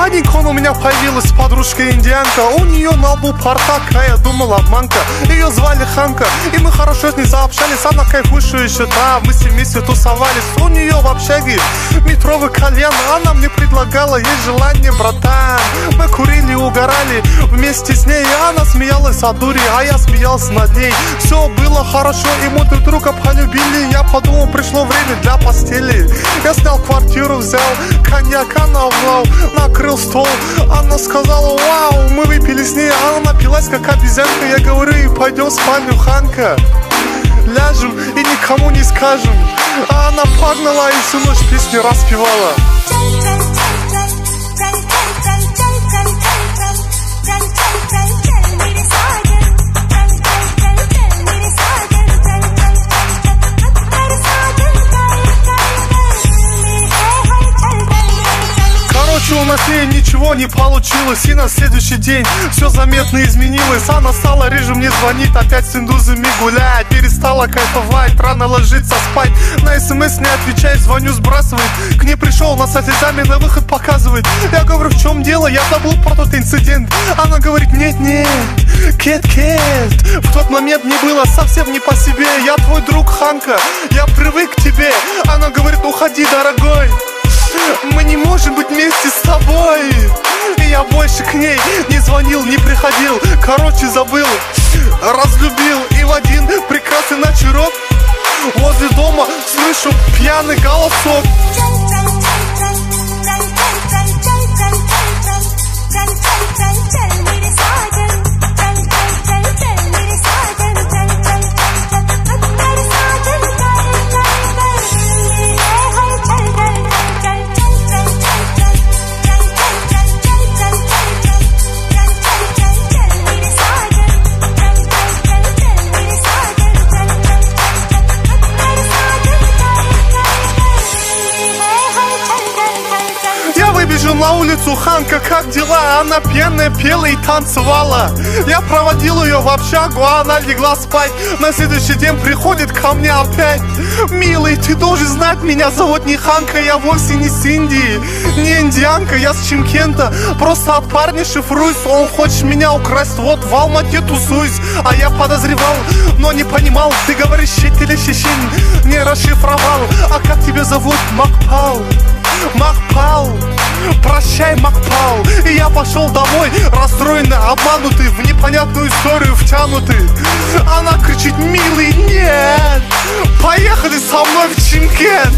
Один кон у меня появилась подружка индианка. У нее на лбу порта, я думал обманка. Ее звали Ханка, и мы хорошо с ней заобщались. Она кайфующая еще, да, мы вместе тусовались. У нее в общаге метровый кальян. Она мне предлагала, есть желание, братан. Мы курили, угорали вместе с ней. Она смеялась от дури, а я смеялся над ней. Все было хорошо, и мы друг друга полюбили. Я подумал, пришло время для постели. Я снял квартиру, взял коньяка на угол, накрыл стол. Она сказала: вау, мы выпили с ней. Она напилась как обезьянка. Я говорю: пойдем в спальню, Ханка, ляжем и никому не скажем. А она погнала и всю ночь песни распевала. У нас с ней ничего не получилось, и на следующий день все заметно изменилось. Она стала реже мне звонить, опять с индусами гулять. Перестала кайфовать, рано ложиться спать. На смс не отвечает, звоню, сбрасывает. К ней пришел, она со слезами на выход показывает. Я говорю: в чем дело, я забыл про тот инцидент. Она говорит: нет-нет, Кэт, в тот момент мне было совсем не по себе. Я твой друг, Ханка, я привык к тебе. Она говорит: уходи, дорогой, мы не можем быть вместе с тобой. И я больше к ней не звонил, не приходил. Короче, забыл, разлюбил. И в один прекрасный вечерок возле дома слышу пьяный голосок. На улицу: Ханка, как дела? Она пьяная пела и танцевала. Я проводил ее в общагу, а она легла спать. На следующий день приходит ко мне опять: милый, ты должен знать, меня зовут не Ханка, я вовсе не с Индии, не индианка, я с Чимкента. Просто от парня шифруюсь, он хочет меня украсть, вот в Алмате тусуюсь. А я подозревал, но не понимал. Ты говоришь щит или щищин, не расшифровал. А как тебя зовут? Макпал. Макпал, прощай, Макпал. И я пошел домой, расстроенный, обманутый, в непонятную историю втянутый. Она кричит: милый, нет, поехали со мной в Чимкент.